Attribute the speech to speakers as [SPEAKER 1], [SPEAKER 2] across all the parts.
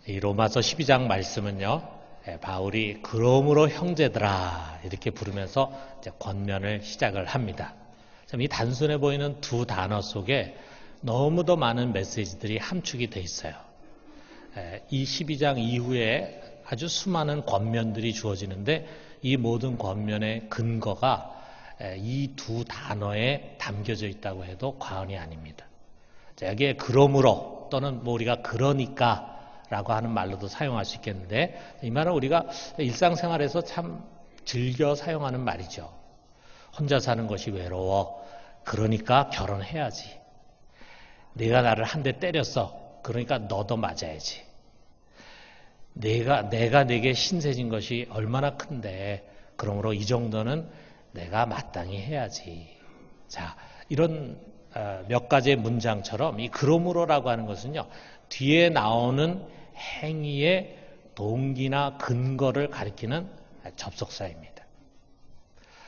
[SPEAKER 1] 이 로마서 12장 말씀은요, 바울이 그러므로 형제들아 이렇게 부르면서 이제 권면을 시작을 합니다. 참 이 단순해 보이는 두 단어 속에 너무도 많은 메시지들이 함축이 돼 있어요. 이 12장 이후에 아주 수많은 권면들이 주어지는데 이 모든 권면의 근거가 이 두 단어에 담겨져 있다고 해도 과언이 아닙니다. 자, 여기에 그러므로 또는 뭐 우리가 그러니까 라고 하는 말로도 사용할 수 있겠는데 이 말은 우리가 일상생활에서 참 즐겨 사용하는 말이죠. 혼자 사는 것이 외로워. 그러니까 결혼해야지. 내가 나를 한 대 때렸어. 그러니까 너도 맞아야지. 내가 내게 신세진 것이 얼마나 큰데 그러므로 이 정도는 내가 마땅히 해야지. 자, 이런 몇 가지의 문장처럼 이 그러므로라고 하는 것은요. 뒤에 나오는 행위의 동기나 근거를 가리키는 접속사입니다.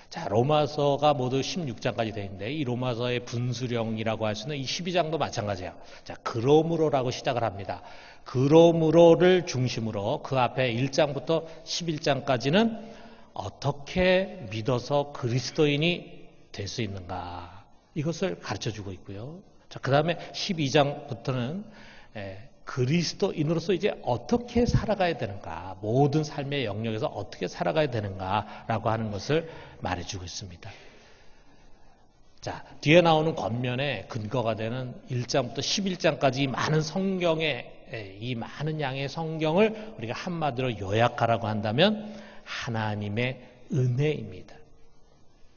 [SPEAKER 1] 자, 로마서가 모두 16장까지 되어 있는데 이 로마서의 분수령이라고 할 수는 이 12장도 마찬가지예요. 자, 그러므로라고 시작을 합니다. 그러므로를 중심으로 그 앞에 1장부터 11장까지는 어떻게 믿어서 그리스도인이 될 수 있는가 이것을 가르쳐주고 있고요. 자, 그 다음에 12장부터는 그리스도인으로서 이제 어떻게 살아가야 되는가, 모든 삶의 영역에서 어떻게 살아가야 되는가라고 하는 것을 말해주고 있습니다. 자, 뒤에 나오는 권면의 근거가 되는 1장부터 11장까지 많은 성경의 이 많은 양의 성경을 우리가 한마디로 요약하라고 한다면 하나님의 은혜입니다.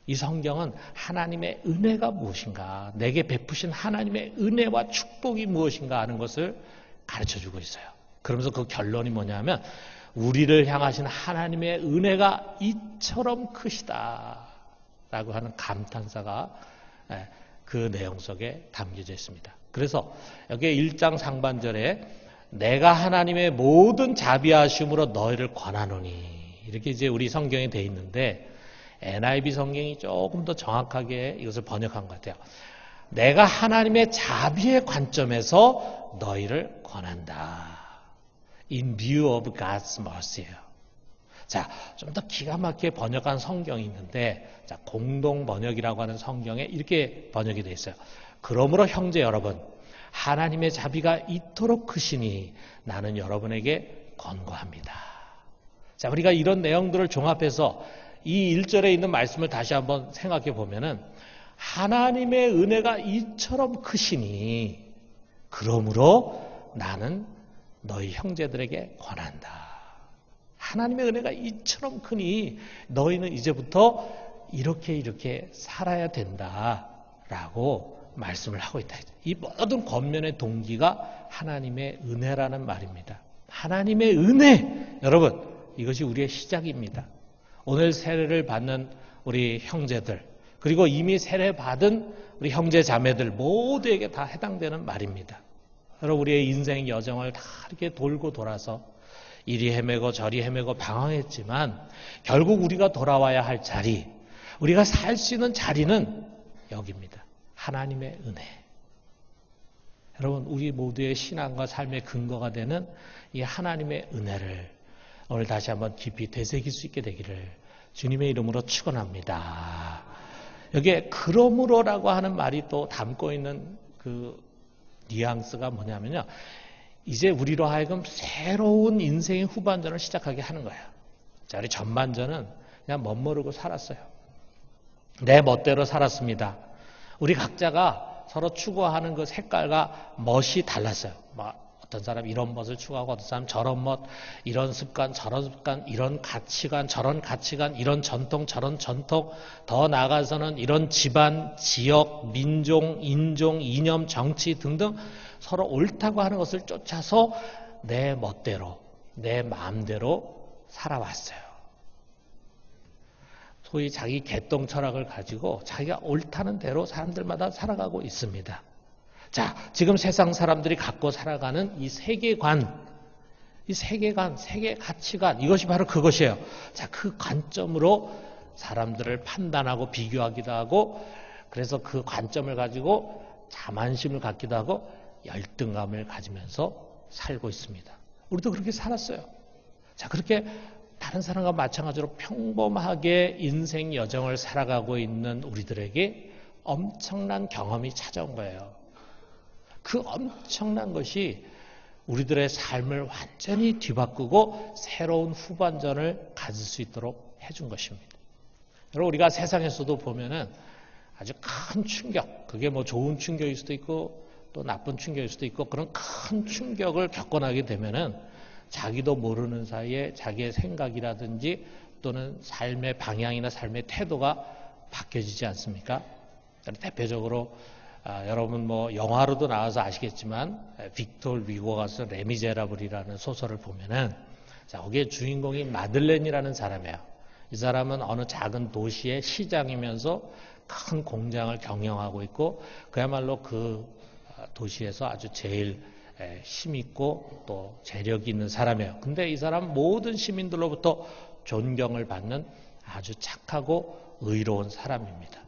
[SPEAKER 1] 이 성경은 하나님의 은혜가 무엇인가, 내게 베푸신 하나님의 은혜와 축복이 무엇인가 하는 것을 가르쳐주고 있어요. 그러면서 그 결론이 뭐냐면 우리를 향하신 하나님의 은혜가 이처럼 크시다 라고 하는 감탄사가 그 내용 속에 담겨져 있습니다. 그래서 여기 1장 상반절에 내가 하나님의 모든 자비하심으로 너희를 권하노니 이렇게 이제 우리 성경에 돼 있는데 NIV 성경이 조금 더 정확하게 이것을 번역한 것 같아요. 내가 하나님의 자비의 관점에서 너희를 권한다. In view of God's mercy예요. 자, 좀 더 기가 막히게 번역한 성경이 있는데, 자, 공동 번역이라고 하는 성경에 이렇게 번역이 되어 있어요. 그러므로 형제 여러분, 하나님의 자비가 이토록 크시니 나는 여러분에게 권고합니다. 자, 우리가 이런 내용들을 종합해서 이 1절에 있는 말씀을 다시 한번 생각해 보면은 하나님의 은혜가 이처럼 크시니 그러므로 나는 너희 형제들에게 권한다. 하나님의 은혜가 이처럼 크니 너희는 이제부터 이렇게 살아야 된다라고 말씀을 하고 있다. 이 모든 권면의 동기가 하나님의 은혜라는 말입니다. 하나님의 은혜, 여러분 이것이 우리의 시작입니다. 오늘 세례를 받는 우리 형제들 그리고 이미 세례 받은 우리 형제 자매들 모두에게 다 해당되는 말입니다. 여러분 우리의 인생 여정을 다 이렇게 돌고 돌아서 이리 헤매고 저리 헤매고 방황했지만 결국 우리가 돌아와야 할 자리, 우리가 살 수 있는 자리는 여기입니다. 하나님의 은혜. 여러분 우리 모두의 신앙과 삶의 근거가 되는 이 하나님의 은혜를 오늘 다시 한번 깊이 되새길 수 있게 되기를 주님의 이름으로 축원합니다. 여기에 그러므로라고 하는 말이 또 담고 있는 그 뉘앙스가 뭐냐면요. 이제 우리로 하여금 새로운 인생의 후반전을 시작하게 하는 거예요. 자, 우리 전반전은 그냥 멋모르고 살았어요. 내 멋대로 살았습니다. 우리 각자가 서로 추구하는 그 색깔과 멋이 달랐어요. 어떤 사람 이런 멋을 추구하고 어떤 사람 저런 멋, 이런 습관, 저런 습관, 이런 가치관, 저런 가치관, 이런 전통, 저런 전통, 더 나아가서는 이런 집안, 지역, 민족, 인종, 이념, 정치 등등 서로 옳다고 하는 것을 쫓아서 내 멋대로, 내 마음대로 살아왔어요. 소위 자기 개똥 철학을 가지고 자기가 옳다는 대로 사람들마다 살아가고 있습니다. 자, 지금 세상 사람들이 갖고 살아가는 이 세계관, 세계 가치관, 이것이 바로 그것이에요. 자, 그 관점으로 사람들을 판단하고 비교하기도 하고, 그래서 그 관점을 가지고 자만심을 갖기도 하고, 열등감을 가지면서 살고 있습니다. 우리도 그렇게 살았어요. 자, 그렇게 다른 사람과 마찬가지로 평범하게 인생 여정을 살아가고 있는 우리들에게 엄청난 경험이 찾아온 거예요. 그 엄청난 것이 우리들의 삶을 완전히 뒤바꾸고 새로운 후반전을 가질 수 있도록 해준 것입니다. 여러분, 우리가 세상에서도 보면은 아주 큰 충격, 그게 뭐 좋은 충격일 수도 있고 또 나쁜 충격일 수도 있고 그런 큰 충격을 겪어나게 되면은 자기도 모르는 사이에 자기의 생각이라든지 또는 삶의 방향이나 삶의 태도가 바뀌어지지 않습니까? 대표적으로 여러분 뭐 영화로도 나와서 아시겠지만 빅토르 위고가 쓴 레미제라블이라는 소설을 보면은 자, 거기에 주인공이 마들렌이라는 사람이에요. 이 사람은 어느 작은 도시의 시장이면서 큰 공장을 경영하고 있고 그야말로 그 도시에서 아주 제일 힘있고 또 재력이 있는 사람이에요. 근데 이 사람은 모든 시민들로부터 존경을 받는 아주 착하고 의로운 사람입니다.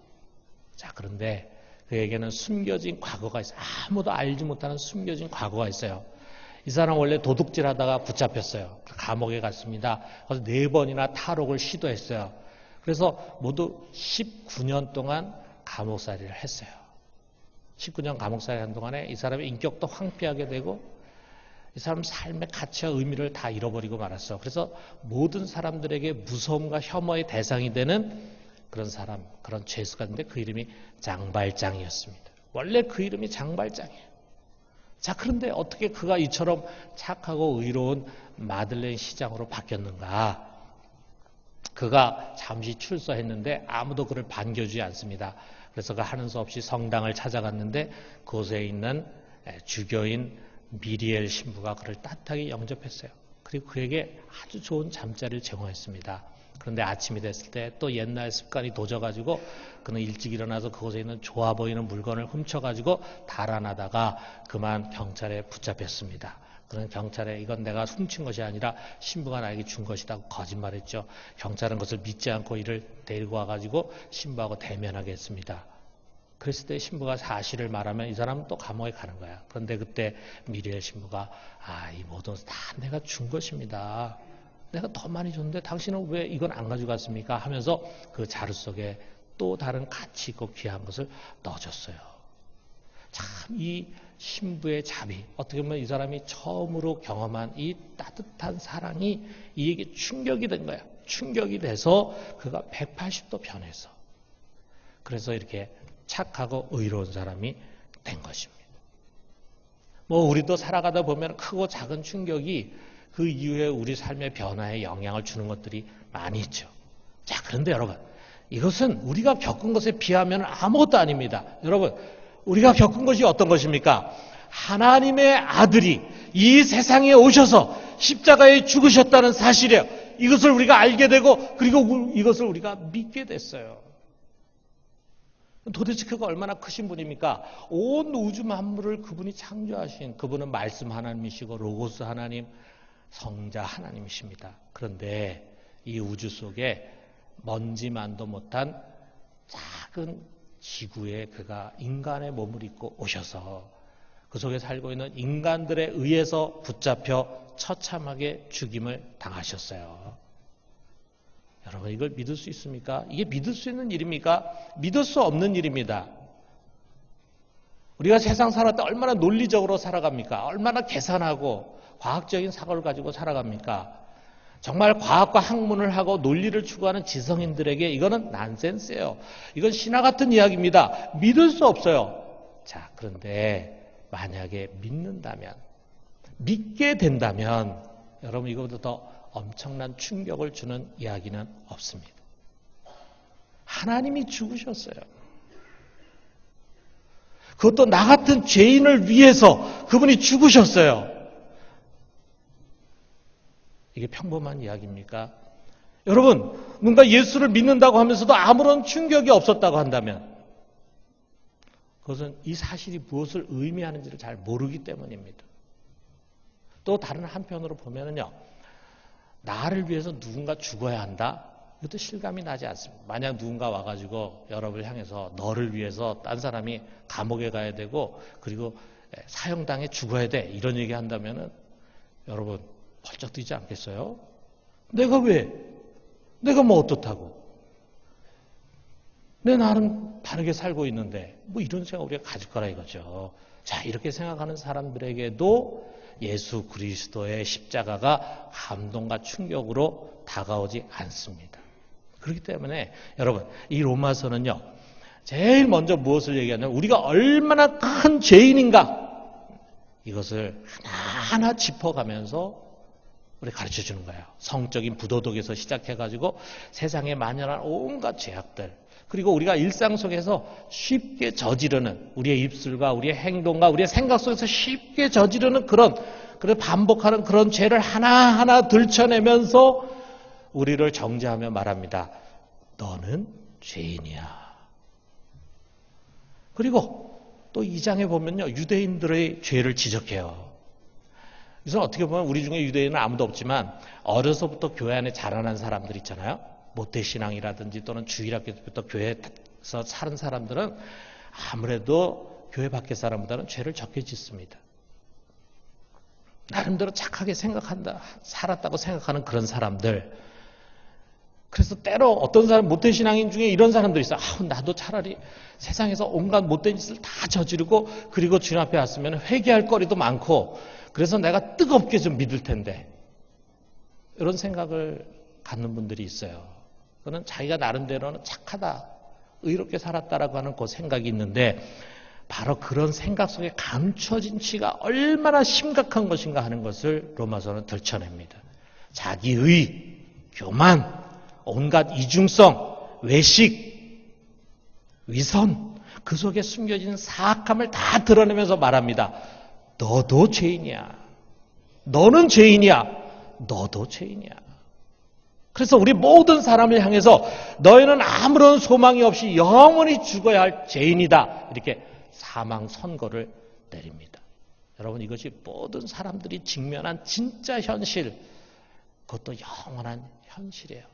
[SPEAKER 1] 자, 그런데 그에게는 숨겨진 과거가 있어요. 아무도 알지 못하는 숨겨진 과거가 있어요. 이 사람 원래 도둑질 하다가 붙잡혔어요. 감옥에 갔습니다. 그래서 4번이나 탈옥을 시도했어요. 그래서 모두 19년 동안 감옥살이를 했어요. 19년 감옥살이 한 동안에 이 사람의 인격도 황폐하게 되고 이 사람 삶의 가치와 의미를 다 잃어버리고 말았어. 그래서 모든 사람들에게 무서움과 혐오의 대상이 되는 그런 사람, 그런 죄수가 있는데 그 이름이 장발장이었습니다. 원래 그 이름이 장발장이에요. 자, 그런데 어떻게 그가 이처럼 착하고 의로운 마들렌 시장으로 바뀌었는가? 그가 잠시 출소했는데 아무도 그를 반겨주지 않습니다. 그래서 그 하는 수 없이 성당을 찾아갔는데 그곳에 있는 주교인 미리엘 신부가 그를 따뜻하게 영접했어요. 그리고 그에게 아주 좋은 잠자리를 제공했습니다. 그런데 아침이 됐을 때 또 옛날 습관이 도져가지고 그는 일찍 일어나서 그곳에 있는 좋아 보이는 물건을 훔쳐가지고 달아나다가 그만 경찰에 붙잡혔습니다. 그는 경찰에 이건 내가 훔친 것이 아니라 신부가 나에게 준 것이라고 거짓말했죠. 경찰은 그것을 믿지 않고 이를 데리고 와가지고 신부하고 대면하게 했습니다. 그랬을 때 신부가 사실을 말하면 이 사람은 또 감옥에 가는 거야. 그런데 그때 미리엘 신부가 이 모든 것을 다 내가 준 것입니다. 내가 더 많이 줬는데 당신은 왜 이건 안 가져갔습니까? 하면서 그 자루 속에 또 다른 가치 있고 귀한 것을 넣어줬어요. 참 이 신부의 자비, 어떻게 보면 이 사람이 처음으로 경험한 이 따뜻한 사랑이 이에게 충격이 된 거야. 충격이 돼서 그가 180도 변해서 그래서 이렇게 착하고 의로운 사람이 된 것입니다. 뭐 우리도 살아가다 보면 크고 작은 충격이 그 이후에 우리 삶의 변화에 영향을 주는 것들이 많이 있죠. 자, 그런데 여러분, 이것은 우리가 겪은 것에 비하면 아무것도 아닙니다. 여러분, 우리가 겪은 것이 어떤 것입니까? 하나님의 아들이 이 세상에 오셔서 십자가에 죽으셨다는 사실이에요. 이것을 우리가 알게 되고 그리고 이것을 우리가 믿게 됐어요. 도대체 그가 얼마나 크신 분입니까? 온 우주 만물을 그분이 창조하신 그분은 말씀 하나님이시고 로고스 하나님, 성자 하나님이십니다. 그런데 이 우주 속에 먼지만도 못한 작은 지구에 그가 인간의 몸을 입고 오셔서 그 속에 살고 있는 인간들에 의해서 붙잡혀 처참하게 죽임을 당하셨어요. 여러분, 이걸 믿을 수 있습니까? 이게 믿을 수 있는 일입니까? 믿을 수 없는 일입니다. 우리가 세상 살아갈 때 얼마나 논리적으로 살아갑니까? 얼마나 계산하고 과학적인 사고를 가지고 살아갑니까? 정말 과학과 학문을 하고 논리를 추구하는 지성인들에게 이거는 난센스예요. 이건 신화 같은 이야기입니다. 믿을 수 없어요. 자, 그런데 만약에 믿는다면, 믿게 된다면 여러분 이거보다 더 엄청난 충격을 주는 이야기는 없습니다. 하나님이 죽으셨어요. 그것도 나 같은 죄인을 위해서 그분이 죽으셨어요. 이게 평범한 이야기입니까? 여러분, 누군가 예수를 믿는다고 하면서도 아무런 충격이 없었다고 한다면 그것은 이 사실이 무엇을 의미하는지를 잘 모르기 때문입니다. 또 다른 한편으로 보면은요, 나를 위해서 누군가 죽어야 한다? 이것도 실감이 나지 않습니다. 만약 누군가 와가지고 여러분을 향해서 너를 위해서 딴 사람이 감옥에 가야 되고 그리고 사형당해 죽어야 돼 이런 얘기 한다면은 여러분 벌쩍 뛰지 않겠어요? 내가 왜? 내가 뭐 어떻다고? 내 나름 바르게 살고 있는데 뭐 이런 생각 우리가 가질 거라 이거죠. 자, 이렇게 생각하는 사람들에게도 예수 그리스도의 십자가가 감동과 충격으로 다가오지 않습니다. 그렇기 때문에 여러분 이 로마서는요, 제일 먼저 무엇을 얘기하냐면 우리가 얼마나 큰 죄인인가 이것을 하나하나 짚어가면서 우리 가르쳐 주는 거예요. 성적인 부도덕에서 시작해가지고 세상에 만연한 온갖 죄악들, 그리고 우리가 일상 속에서 쉽게 저지르는 우리의 입술과 우리의 행동과 우리의 생각 속에서 쉽게 저지르는 그런 반복하는 그런 죄를 하나하나 들춰내면서 우리를 정죄하며 말합니다. 너는 죄인이야. 그리고 또 2장에 보면요, 유대인들의 죄를 지적해요. 그래서 어떻게 보면 우리 중에 유대인은 아무도 없지만 어려서부터 교회 안에 자라난 사람들 있잖아요. 모태신앙이라든지 또는 주일학교부터 교회에서 사는 사람들은 아무래도 교회 밖의 사람보다는 죄를 적게 짓습니다. 나름대로 착하게 살았다고 생각하는 그런 사람들. 그래서 때로 어떤 사람, 모태신앙인 중에 이런 사람들이 있어요. 나도 차라리 세상에서 온갖 못된 짓을 다 저지르고 그리고 주님 앞에 왔으면 회개할 거리도 많고 그래서 내가 뜨겁게 좀 믿을 텐데, 이런 생각을 갖는 분들이 있어요. 그는 자기가 나름대로는 착하다, 의롭게 살았다라고 하는 그 생각이 있는데, 바로 그런 생각 속에 감춰진 치가 얼마나 심각한 것인가 하는 것을 로마서는 들춰냅니다. 자기의, 교만, 온갖 이중성, 외식, 위선, 그 속에 숨겨진 사악함을 다 드러내면서 말합니다. 너도 죄인이야. 너는 죄인이야. 너도 죄인이야. 그래서 우리 모든 사람을 향해서 너희는 아무런 소망이 없이 영원히 죽어야 할 죄인이다, 이렇게 사망 선고를 내립니다. 여러분, 이것이 모든 사람들이 직면한 진짜 현실, 그것도 영원한 현실이에요.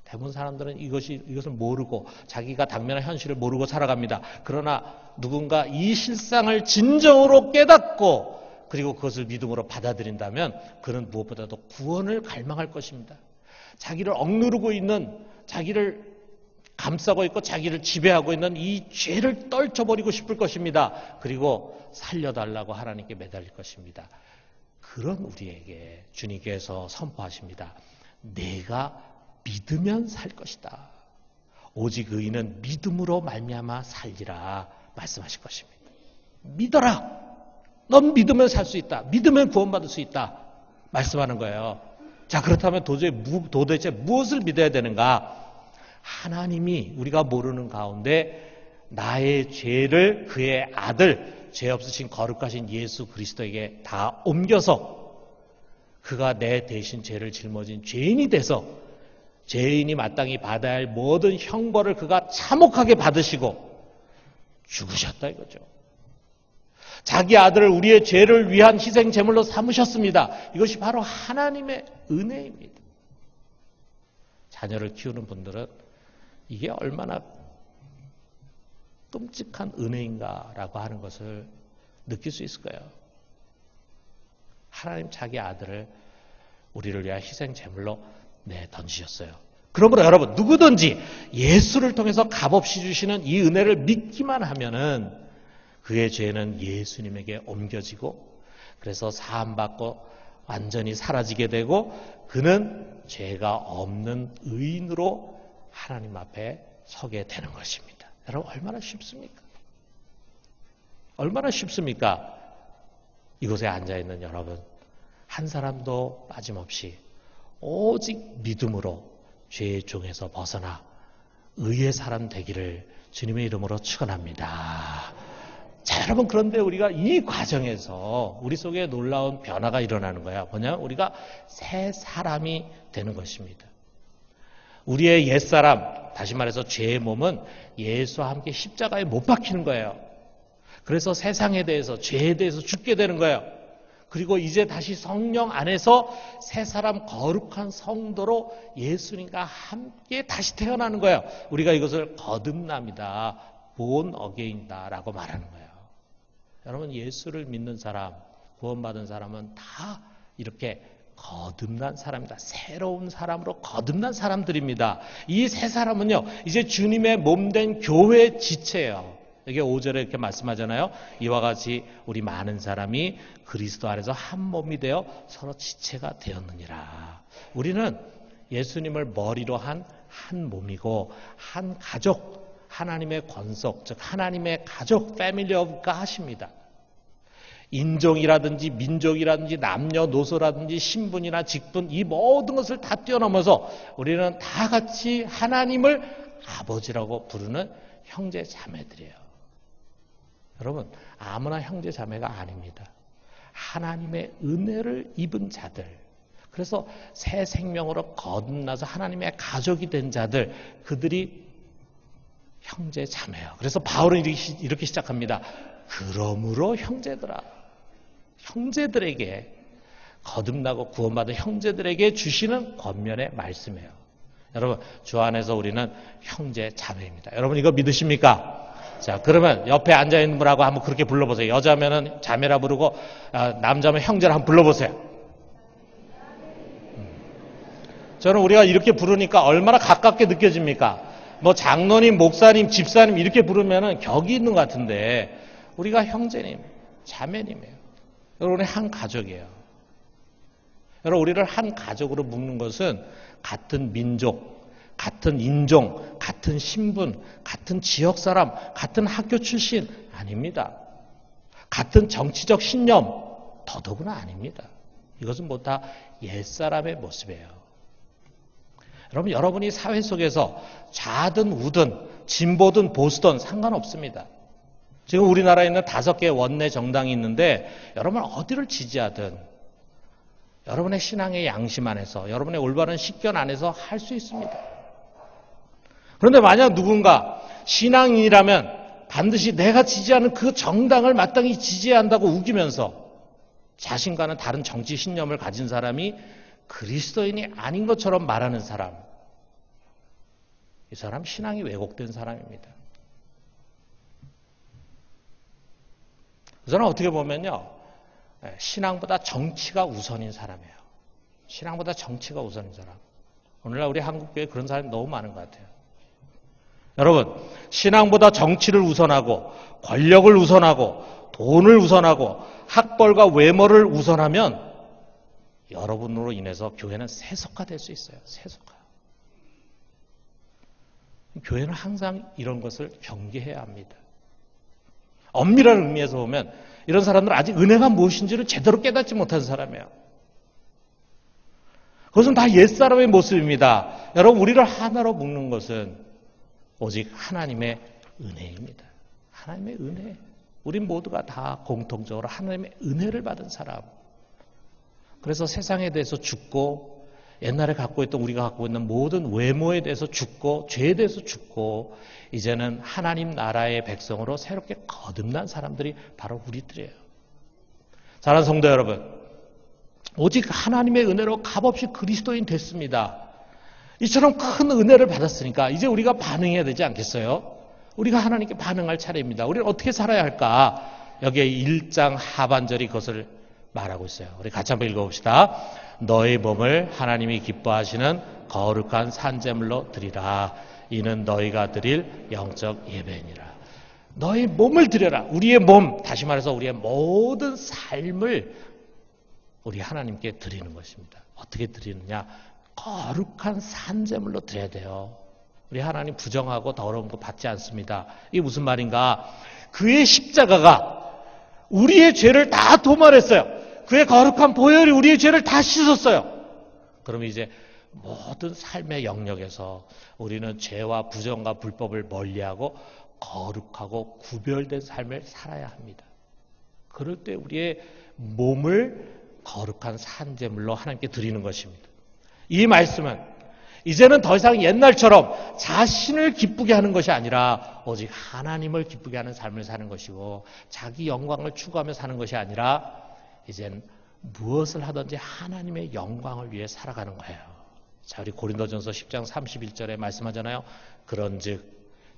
[SPEAKER 1] 대부분 사람들은 이것을 모르고 자기가 당면한 현실을 모르고 살아갑니다. 그러나 누군가 이 실상을 진정으로 깨닫고 그리고 그것을 믿음으로 받아들인다면 그는 무엇보다도 구원을 갈망할 것입니다. 자기를 억누르고 있는, 자기를 감싸고 있고 자기를 지배하고 있는 이 죄를 떨쳐버리고 싶을 것입니다. 그리고 살려달라고 하나님께 매달릴 것입니다. 그런 우리에게 주님께서 선포하십니다. 내가 믿으면 살 것이다. 오직 의인은 믿음으로 말미암아 살리라 말씀하실 것입니다. 믿어라. 넌 믿으면 살 수 있다. 믿으면 구원받을 수 있다 말씀하는 거예요. 자, 그렇다면 도대체 무엇을 믿어야 되는가? 하나님이 우리가 모르는 가운데 나의 죄를 그의 아들, 죄 없으신 거룩하신 예수 그리스도에게 다 옮겨서 그가 내 대신 죄를 짊어진 죄인이 돼서 죄인이 마땅히 받아야 할 모든 형벌을 그가 참혹하게 받으시고 죽으셨다 이거죠. 자기 아들을 우리의 죄를 위한 희생 제물로 삼으셨습니다. 이것이 바로 하나님의 은혜입니다. 자녀를 키우는 분들은 이게 얼마나 끔찍한 은혜인가라고 하는 것을 느낄 수 있을 거예요. 하나님 자기 아들을 우리를 위한 희생 제물로 던지셨어요. 그러므로 여러분, 누구든지 예수를 통해서 값없이 주시는 이 은혜를 믿기만 하면은 그의 죄는 예수님에게 옮겨지고 그래서 사함받고 완전히 사라지게 되고 그는 죄가 없는 의인으로 하나님 앞에 서게 되는 것입니다. 여러분, 얼마나 쉽습니까? 얼마나 쉽습니까? 이곳에 앉아있는 여러분, 한 사람도 빠짐없이 오직 믿음으로 죄의 종에서 벗어나 의의 사람 되기를 주님의 이름으로 축원합니다. 자, 여러분, 그런데 우리가 이 과정에서 우리 속에 놀라운 변화가 일어나는 거야. 뭐냐? 우리가 새 사람이 되는 것입니다. 우리의 옛사람, 다시 말해서 죄의 몸은 예수와 함께 십자가에 못 박히는 거예요. 그래서 세상에 대해서, 죄에 대해서 죽게 되는 거예요. 그리고 이제 다시 성령 안에서 새 사람 거룩한 성도로 예수님과 함께 다시 태어나는 거예요. 우리가 이것을 거듭남이다, born again이다 라고 말하는 거예요. 여러분, 예수를 믿는 사람, 구원받은 사람은 다 이렇게 거듭난 사람이다. 새로운 사람으로 거듭난 사람들입니다. 이 세 사람은요, 이제 주님의 몸된 교회의 지체예요. 이게 5절에 이렇게 말씀하잖아요. 이와 같이 우리 많은 사람이 그리스도 안에서 한 몸이 되어 서로 지체가 되었느니라. 우리는 예수님을 머리로 한 몸이고 한 가족, 하나님의 권속, 즉 하나님의 가족, 패밀리 오브 갓입니다. 인종이라든지 민족이라든지 남녀노소라든지 신분이나 직분, 이 모든 것을 다 뛰어넘어서 우리는 다 같이 하나님을 아버지라고 부르는 형제 자매들이에요. 여러분, 아무나 형제 자매가 아닙니다. 하나님의 은혜를 입은 자들, 그래서 새 생명으로 거듭나서 하나님의 가족이 된 자들, 그들이 형제 자매예요. 그래서 바울은 이렇게 시작합니다. 그러므로 형제들아, 형제들에게, 거듭나고 구원받은 형제들에게 주시는 권면의 말씀이에요. 여러분, 주 안에서 우리는 형제 자매입니다. 여러분, 이거 믿으십니까? 자, 그러면 옆에 앉아있는 분하고 한번 그렇게 불러보세요. 여자면은 자매라 부르고, 남자면 형제라 한번 불러보세요. 저는 우리가 이렇게 부르니까 얼마나 가깝게 느껴집니까? 뭐 장로님, 목사님, 집사님 이렇게 부르면은 격이 있는 것 같은데, 우리가 형제님, 자매님이에요. 여러분, 우리 한 가족이에요. 여러분, 우리를 한 가족으로 묶는 것은 같은 민족, 같은 인종, 같은 신분, 같은 지역 사람, 같은 학교 출신 아닙니다. 같은 정치적 신념 더더구나 아닙니다. 이것은 뭐 다 옛사람의 모습이에요. 여러분, 여러분이 사회 속에서 좌든 우든 진보든 보수든 상관없습니다. 지금 우리나라에 있는 5개의 원내 정당이 있는데 여러분 어디를 지지하든 여러분의 신앙의 양심 안에서, 여러분의 올바른 식견 안에서 할 수 있습니다. 그런데 만약 누군가 신앙인이라면 반드시 내가 지지하는 그 정당을 마땅히 지지해야 한다고 우기면서 자신과는 다른 정치 신념을 가진 사람이 그리스도인이 아닌 것처럼 말하는 사람, 이 사람 신앙이 왜곡된 사람입니다. 저는 어떻게 보면요, 신앙보다 정치가 우선인 사람이에요. 신앙보다 정치가 우선인 사람. 오늘날 우리 한국교회에 그런 사람이 너무 많은 것 같아요. 여러분, 신앙보다 정치를 우선하고 권력을 우선하고 돈을 우선하고 학벌과 외모를 우선하면 여러분으로 인해서 교회는 세속화될 수 있어요. 세속화. 교회는 항상 이런 것을 경계해야 합니다. 엄밀한 의미에서 보면 이런 사람들은 아직 은혜가 무엇인지를 제대로 깨닫지 못한 사람이에요. 그것은 다 옛사람의 모습입니다. 여러분, 우리를 하나로 묶는 것은 오직 하나님의 은혜입니다. 하나님의 은혜. 우리 모두가 다 공통적으로 하나님의 은혜를 받은 사람. 그래서 세상에 대해서 죽고, 옛날에 우리가 갖고 있는 모든 외모에 대해서 죽고, 죄에 대해서 죽고, 이제는 하나님 나라의 백성으로 새롭게 거듭난 사람들이 바로 우리들이에요. 사랑하는 성도 여러분, 오직 하나님의 은혜로 값없이 그리스도인 됐습니다. 이처럼 큰 은혜를 받았으니까 이제 우리가 반응해야 되지 않겠어요? 우리가 하나님께 반응할 차례입니다. 우리는 어떻게 살아야 할까? 여기에 1장 하반절이 그것을 말하고 있어요. 우리 같이 한번 읽어봅시다. 너의 몸을 하나님이 기뻐하시는 거룩한 산제물로 드리라. 이는 너희가 드릴 영적 예배니라. 너의 몸을 드려라. 우리의 몸, 다시 말해서 우리의 모든 삶을 우리 하나님께 드리는 것입니다. 어떻게 드리느냐? 거룩한 산제물로 드려야 돼요. 우리 하나님 부정하고 더러운 거 받지 않습니다. 이게 무슨 말인가? 그의 십자가가 우리의 죄를 다 도말했어요. 그의 거룩한 보혈이 우리의 죄를 다 씻었어요. 그럼 이제 모든 삶의 영역에서 우리는 죄와 부정과 불법을 멀리하고 거룩하고 구별된 삶을 살아야 합니다. 그럴 때 우리의 몸을 거룩한 산제물로 하나님께 드리는 것입니다. 이 말씀은 이제는 더 이상 옛날처럼 자신을 기쁘게 하는 것이 아니라 오직 하나님을 기쁘게 하는 삶을 사는 것이고, 자기 영광을 추구하며 사는 것이 아니라 이젠 무엇을 하든지 하나님의 영광을 위해 살아가는 거예요. 자, 우리 고린도전서 10장 31절에 말씀하잖아요. 그런즉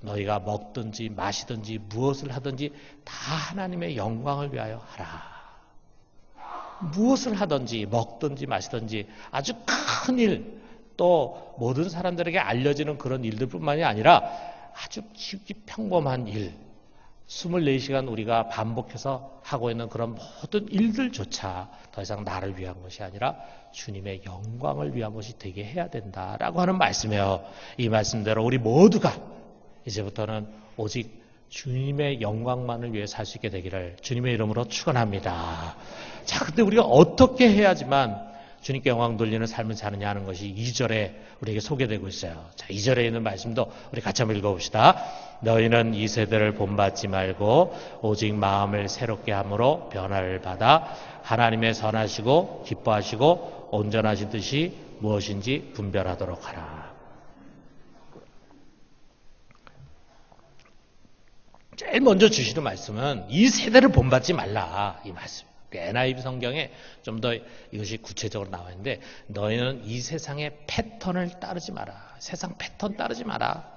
[SPEAKER 1] 너희가 먹든지 마시든지 무엇을 하든지 다 하나님의 영광을 위하여 하라. 무엇을 하든지 먹든지 마시든지 아주 큰 일, 또 모든 사람들에게 알려지는 그런 일들뿐만이 아니라 아주 평범한 일, 24시간 우리가 반복해서 하고 있는 그런 모든 일들조차 더 이상 나를 위한 것이 아니라 주님의 영광을 위한 것이 되게 해야 된다라고 하는 말씀이에요. 이 말씀대로 우리 모두가 이제부터는 오직 주님의 영광만을 위해 살 수 있게 되기를 주님의 이름으로 축원합니다. 자, 근데 우리가 어떻게 해야지만 주님께 영광 돌리는 삶을 사느냐 하는 것이 2절에 우리에게 소개되고 있어요. 자, 2절에 있는 말씀도 우리 같이 한번 읽어봅시다. 너희는 이 세대를 본받지 말고 오직 마음을 새롭게 함으로 변화를 받아 하나님의 선하시고 기뻐하시고 온전하신 뜻이 무엇인지 분별하도록 하라. 제일 먼저 주시는 말씀은 이 세대를 본받지 말라, 이 말씀. NIV 성경에 좀 더 이것이 구체적으로 나와 있는데, 너희는 이 세상의 패턴을 따르지 마라. 세상 패턴 따르지 마라.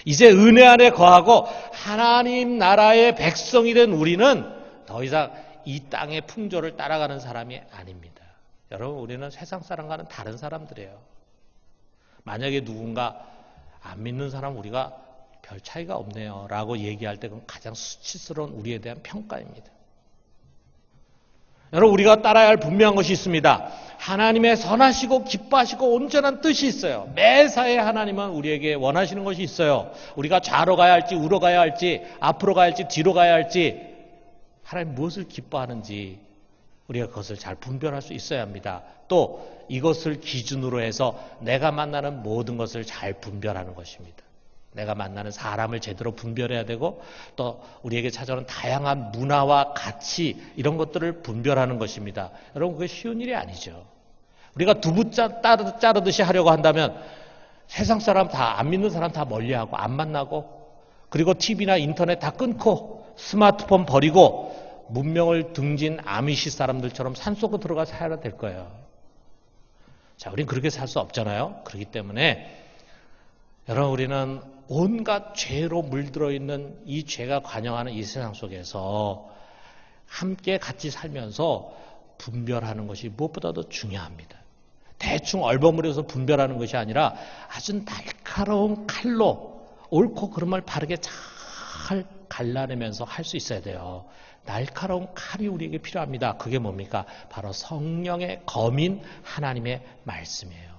[SPEAKER 1] 이제 은혜 안에 거하고 하나님 나라의 백성이 된 우리는 더 이상 이 땅의 풍조를 따라가는 사람이 아닙니다. 여러분, 우리는 세상 사람과는 다른 사람들이에요. 만약에 누군가 안 믿는 사람 우리가 별 차이가 없네요 라고 얘기할 때 그건 가장 수치스러운 우리에 대한 평가입니다. 여러분, 우리가 따라야 할 분명한 것이 있습니다. 하나님의 선하시고 기뻐하시고 온전한 뜻이 있어요. 매사에 하나님은 우리에게 원하시는 것이 있어요. 우리가 좌로 가야 할지 우로 가야 할지 앞으로 가야 할지 뒤로 가야 할지 하나님 무엇을 기뻐하는지 우리가 그것을 잘 분별할 수 있어야 합니다. 또 이것을 기준으로 해서 내가 만나는 모든 것을 잘 분별하는 것입니다. 내가 만나는 사람을 제대로 분별해야 되고 또 우리에게 찾아오는 다양한 문화와 가치 이런 것들을 분별하는 것입니다. 여러분, 그게 쉬운 일이 아니죠. 우리가 두부 자르듯이 하려고 한다면 세상 사람 다 안 믿는 사람 다 멀리하고 안 만나고 그리고 TV나 인터넷 다 끊고 스마트폰 버리고 문명을 등진 아미시 사람들처럼 산속으로 들어가 살아야 될 거예요. 자, 우린 그렇게 살 수 없잖아요. 그렇기 때문에 여러분, 우리는 온갖 죄로 물들어 있는 이 죄가 관영하는 이 세상 속에서 함께 같이 살면서 분별하는 것이 무엇보다도 중요합니다. 대충 얼버무려서 분별하는 것이 아니라 아주 날카로운 칼로 옳고 그름을 바르게 잘 갈라내면서 할 수 있어야 돼요. 날카로운 칼이 우리에게 필요합니다. 그게 뭡니까? 바로 성령의 검인 하나님의 말씀이에요.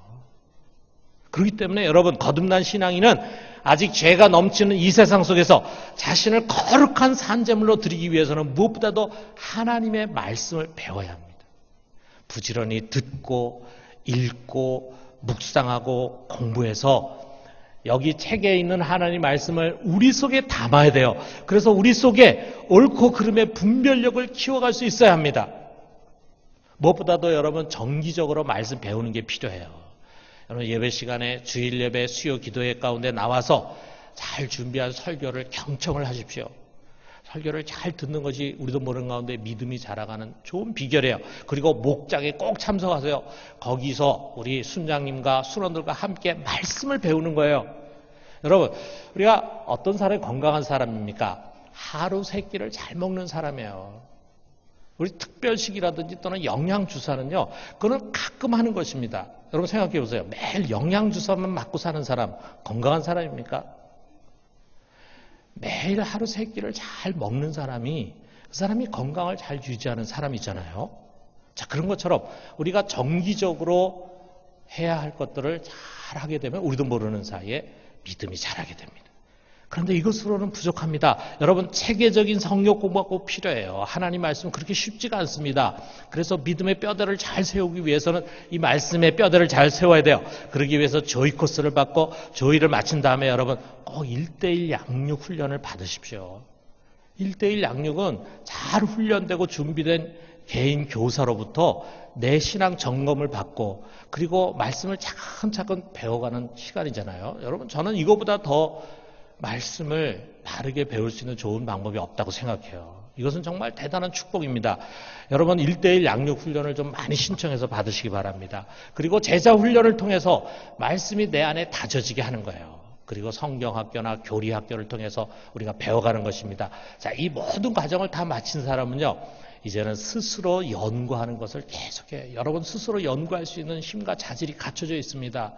[SPEAKER 1] 그렇기 때문에 여러분, 거듭난 신앙인은 아직 죄가 넘치는 이 세상 속에서 자신을 거룩한 산제물로 드리기 위해서는 무엇보다도 하나님의 말씀을 배워야 합니다. 부지런히 듣고 읽고 묵상하고 공부해서 여기 책에 있는 하나님 말씀을 우리 속에 담아야 돼요. 그래서 우리 속에 옳고 그름의 분별력을 키워갈 수 있어야 합니다. 무엇보다도 여러분, 정기적으로 말씀 배우는 게 필요해요. 여러분, 예배 시간에 주일 예배 수요 기도회 가운데 나와서 잘 준비한 설교를 경청을 하십시오. 설교를 잘 듣는 것이 우리도 모르는 가운데 믿음이 자라가는 좋은 비결이에요. 그리고 목장에 꼭 참석하세요. 거기서 우리 순장님과 순원들과 함께 말씀을 배우는 거예요. 여러분, 우리가 어떤 사람이 건강한 사람입니까? 하루 세 끼를 잘 먹는 사람이에요. 우리 특별식이라든지 또는 영양주사는요, 그거는 가끔 하는 것입니다. 여러분 생각해 보세요. 매일 영양주사만 맞고 사는 사람, 건강한 사람입니까? 매일 하루 세 끼를 잘 먹는 사람이, 그 사람이 건강을 잘 유지하는 사람이잖아요. 자, 그런 것처럼 우리가 정기적으로 해야 할 것들을 잘 하게 되면 우리도 모르는 사이에 믿음이 자라게 됩니다. 그런데 이것으로는 부족합니다. 여러분, 체계적인 성경 공부가 꼭 필요해요. 하나님 말씀은 그렇게 쉽지가 않습니다. 그래서 믿음의 뼈대를 잘 세우기 위해서는 이 말씀의 뼈대를 잘 세워야 돼요. 그러기 위해서 조이 코스를 받고 조이를 마친 다음에 여러분 꼭 1:1 양육 훈련을 받으십시오. 1:1 양육은 잘 훈련되고 준비된 개인 교사로부터 내 신앙 점검을 받고 그리고 말씀을 차근차근 배워가는 시간이잖아요. 여러분, 저는 이거보다 더 말씀을 바르게 배울 수 있는 좋은 방법이 없다고 생각해요. 이것은 정말 대단한 축복입니다. 여러분, 1:1 양육 훈련을 좀 많이 신청해서 받으시기 바랍니다. 그리고 제자 훈련을 통해서 말씀이 내 안에 다져지게 하는 거예요. 그리고 성경학교나 교리학교를 통해서 우리가 배워가는 것입니다. 자, 이 모든 과정을 다 마친 사람은요, 이제는 스스로 연구하는 것을 계속해요. 여러분 스스로 연구할 수 있는 힘과 자질이 갖춰져 있습니다.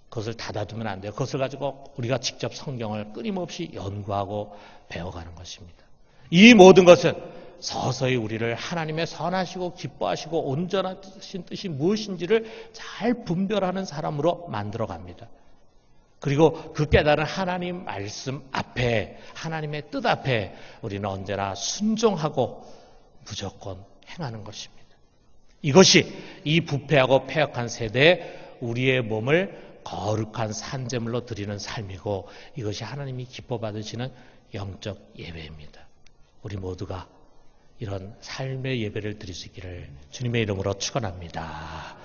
[SPEAKER 1] 그것을 닫아두면 안 돼요. 그것을 가지고 우리가 직접 성경을 끊임없이 연구하고 배워가는 것입니다. 이 모든 것은 서서히 우리를 하나님의 선하시고 기뻐하시고 온전하신 뜻이 무엇인지를 잘 분별하는 사람으로 만들어갑니다. 그리고 그 깨달은 하나님 말씀 앞에, 하나님의 뜻 앞에 우리는 언제나 순종하고 무조건 행하는 것입니다. 이것이 이 부패하고 패역한 세대에 우리의 몸을 거룩한 산제물로 드리는 삶이고, 이것이 하나님이 기뻐 받으시는 영적 예배입니다. 우리 모두가 이런 삶의 예배를 드릴 수 있기를 주님의 이름으로 축원합니다.